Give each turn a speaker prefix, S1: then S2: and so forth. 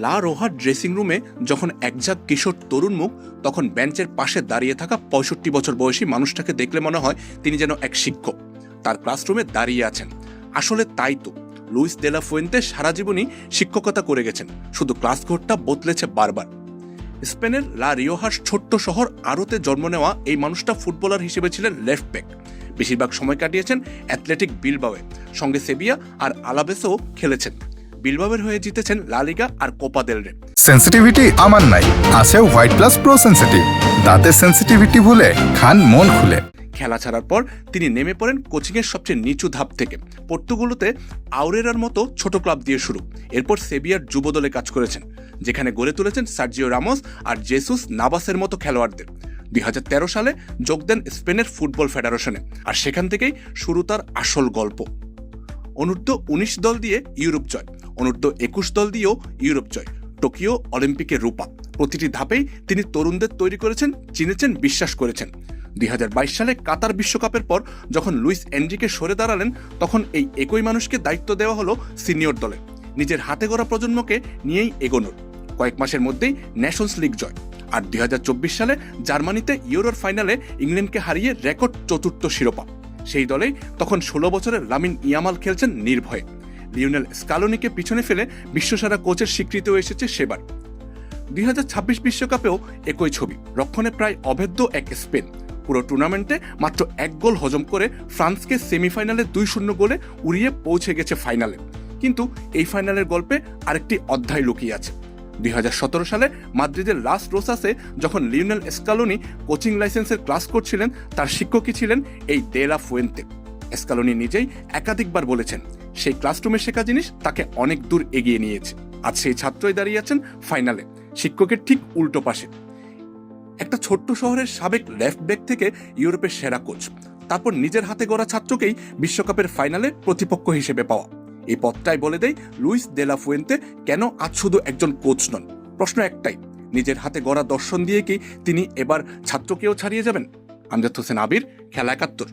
S1: লা রোহার ড্রেসিং রুমে যখন একঝাঁক কিশোর তরুণ মুখ, তখন বেঞ্চের পাশে দাঁড়িয়ে থাকা ৬৫ বছর বয়সী মানুষটাকে দেখলে মনে হয় তিনি যেন এক শিক্ষক তার ক্লাসরুমে দাঁড়িয়ে আছেন। আসলে তাই তো, লুইস দে লা ফুয়েন্তে সারা জীবনই শিক্ষকতা করে গেছেন, শুধু ক্লাস ঘরটা বদলেছে বারবার। স্পেনের লা রিওহার ছোট্ট শহর আরোতে জন্ম নেওয়া এই মানুষটা ফুটবলার হিসেবে ছিলেন লেফট ব্যাক। বেশিরভাগ সময় কাটিয়েছেন অ্যাথলেটিক বিলবাওয়ে, সঙ্গে সেভিয়া আর আলাভেসেও খেলেছেন। বিলবাওয়ের হয়ে জিতেছেন লা লিগা আর কোপা দেল রে।
S2: সেন্সিটিভিটি আমার নাই, আছে হোয়াইট প্লাস প্রো সেন্সিটিভ। দাঁতের সেন্সিটিভিটি ভুলে খান মন খুলে।
S1: খেলা ছাড়ার পর তিনি নেমে পড়েন কোচিংয়ের সবচেয়ে নিচু ধাপ থেকে। পর্তুগালেতে আউরেরার মতো ছোট ক্লাব দিয়ে শুরু, এরপর সেভিয়ার যুব দলে কাজ করেছেন, যেখানে গড়ে তুলেছেন সার্জিও রামোস আর জেসুস নাভাসের মতো খেলোয়াড়দের। ২০১৩ সালে যোগ দেন স্পেনের ফুটবল ফেডারেশনে, আর সেখান থেকেই শুরু তার আসল গল্প। অনূর্ধ্ব ১৯ দল দিয়ে ইউরোপ জয়, অনূর্ধ্ব ২১ দল দিয়েও ইউরোপ জয়, টোকিও অলিম্পিকের রূপা। প্রতিটি ধাপেই তিনি তরুণদের তৈরি করেছেন, চিনেছেন, বিশ্বাস করেছেন। ২০২২ সালে কাতার বিশ্বকাপের পর যখন লুইস এনরিকে সরে দাঁড়ালেন, তখন এই একই মানুষকে দায়িত্ব দেওয়া হলো সিনিয়র দলে, নিজের হাতে গড়া প্রজন্মকে নিয়েই এগোনোর। কয়েক মাসের মধ্যেই নেশনস লিগ জয়, আর ২০২৪ সালে জার্মানিতে ইউরোর ফাইনালে ইংল্যান্ডকে হারিয়ে রেকর্ড ৪র্থ শিরোপা। সেই দলেই তখন ১৬ বছরের লামিন ইয়ামাল খেলছেন নির্ভয়ে। লিওনেল স্কালোনিকে পিছনে ফেলে বিশ্বসেরা কোচের স্বীকৃতিও এসেছে সেবার। ২০২৬ বিশ্বকাপেও একই ছবি, রক্ষণে প্রায় অভেদ্য এক স্পেন। পুরো টুর্নামেন্টে মাত্র ১ গোল হজম করে ফ্রান্সকে সেমিফাইনালে ২-০ গোলে উড়িয়ে পৌঁছে গেছে ফাইনালে। কিন্তু এই ফাইনালের গল্পে আরেকটি অধ্যায় লুকিয়ে আছে। ২০১৭ সালে মাদ্রিদের লাস রোসাসে যখন লিওনেল স্কালোনি কোচিং লাইসেন্সের ক্লাস করছিলেন, তার শিক্ষকই ছিলেন এই দে লা ফুয়েন্তে। স্কালোনি নিজেই একাধিকবার বলেছেন, সেই ক্লাসরুমে শেখা জিনিস তাকে অনেক দূর এগিয়ে নিয়েছে। আজ সেই ছাত্রই দাঁড়িয়ে আছেন ফাইনালে, শিক্ষকের ঠিক উল্টো পাশে। একটা ছোট্ট শহরের সাবেক লেফট ব্যাক থেকে ইউরোপের সেরা কোচ, তারপর নিজের হাতে গড়া ছাত্রকেই বিশ্বকাপের ফাইনালে প্রতিপক্ষ হিসেবে পাওয়া। এই পথটাই বলে দেয় লুইস দে লা ফুয়েন্তে কেন আজ শুধু একজন কোচ নন। প্রশ্ন একটাই, নিজের হাতে গড়া দর্শন দিয়ে কি তিনি এবার ছাত্রকেও ছাড়িয়ে যাবেন? আমজাদ হোসেন আবির, খেলা ৭১।